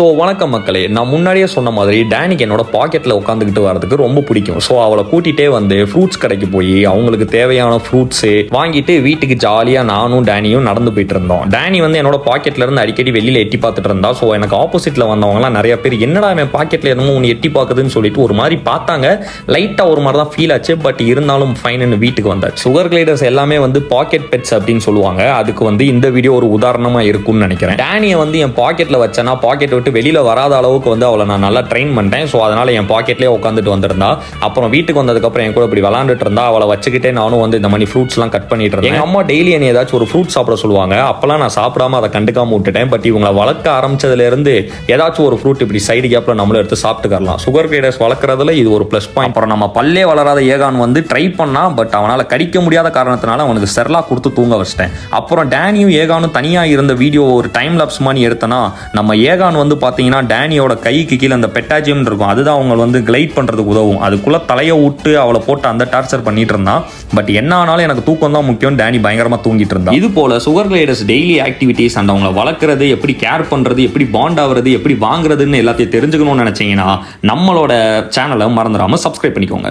So வணக்கம் மக்களே, நான் முன்னாடியே சொன்ன மாதிரி டேனிக்கு என்னோட பாக்கெட்டில் உட்காந்துக்கிட்டு வரதுக்கு ரொம்ப பிடிக்கும். ஸோ அவளை கூட்டிகிட்டே வந்து ஃப்ரூட்ஸ் கடைக்கு போய் அவங்களுக்கு தேவையான ஃப்ரூட்ஸு வாங்கிட்டு வீட்டுக்கு ஜாலியாக நானும் டேனியும் நடந்து போயிட்டு இருந்தோம். டேனி வந்து என்னோட பாக்கெட்ல இருந்து அடிக்கடி வெளியில் எட்டி பார்த்துட்டு இருந்தா. ஸோ எனக்கு ஆப்போசிட்டில் வந்தவங்கலாம் நிறைய பேர் என்னடா என் பாக்கெட்டில் என்னமோ ஒன்று எட்டி பார்க்குதுன்னு சொல்லிட்டு ஒரு மாதிரி பார்த்தாங்க. லைட்டாக ஒரு மாதிரி தான் ஃபீல் ஆச்சு. பட் இருந்தாலும் ஃபைன்னு வீட்டுக்கு வந்தாச்சு. சுகர் கிளைடர்ஸ் எல்லாமே வந்து பாக்கெட் பெட்ஸ் அப்படின்னு சொல்லுவாங்க. அதுக்கு வந்து இந்த வீடியோ ஒரு உதாரணமாக இருக்கும்னு நினைக்கிறேன். டேனியை வந்து என் பாக்கெட்டில் வச்சேன்னா பாக்கெட் விட்டு வெளியில வராத அளவுக்கு வந்து அவளை நான் நல்லா ட்ரெயின் பண்ணிட்டேன். ஸோ அதனால என் பாக்கெட்லேயே உட்காந்துட்டு வந்திருந்தா. அப்புறம் வீட்டுக்கு வந்ததுக்கப்புறம் என் கூட இப்படி விளாண்டுட்டு இருந்தா. அவளை வச்சுக்கிட்டே நானும் வந்து இந்த மாதிரி ஃப்ரூட்ஸ்லாம் கட் பண்ணிட்டு இருந்தேன். எங்கள் அம்மா டெய்லி என்னை ஏதாச்சும் ஒரு ஃப்ரூட் சாப்பிட சொல்லுவாங்க. அப்பெல்லாம் நான் சாப்பிடாம அதை கண்டுக்காம விட்டுட்டேன். பட் இவங்களை வளர்க்க ஆரம்பிச்சதுல இருந்து ஏதாச்சும் ஒரு ஃப்ரூட் இப்படி சைடு கேப்ல நம்மளும் எடுத்து சாப்பிட்டுக்கலாம். சுகர் கிரைடர்ஸ் வளர்க்குறதுல இது ஒரு ப்ளஸ் பாயிண்ட். அப்புறம் நம்ம பல்லே வளராத ஏகான் வந்து ட்ரை பண்ணா. பட் அவனால் கடிக்க முடியாத காரணத்தினால அவனுக்கு செர்லா கொடுத்து தூங்க வச்சிட்டேன். அப்புறம் டேனியும் ஏகானும் தனியாக இருந்த வீடியோ ஒரு டைம் லாப்ஸ் மாதிரி எடுத்தனா. நம்ம ஏகான் வந்து பார்த்தீங்கன்னா டேனியோட கைக்கு கீழே அந்த பெட்டாஜியம் இருக்கும். அதுதான் அவங்க வந்து கிளைட் பண்ணுறதுக்கு உதவும். அதுக்குள்ளே தலையை விட்டு அவளை போட்டு அந்த டார்ச்சர் பண்ணிட்டு இருந்தான். பட் என்ன ஆனாலும் எனக்கு தூக்கம் தான் முக்கியம். டேனி பயங்கரமாக தூங்கிட்டு இருந்தான். இது போல sugar gliders daily activities and அவங்களை வளர்க்குறது, எப்படி கேர் பண்ணுறது, எப்படி பாண்ட் ஆகுறது, எப்படி வாங்குறதுன்னு எல்லாத்தையும் தெரிஞ்சுக்கணும்னு நினச்சிங்கன்னா நம்மளோட சேனலை மறந்துடாமல் சப்ஸ்கிரைப் பண்ணிக்கோங்க.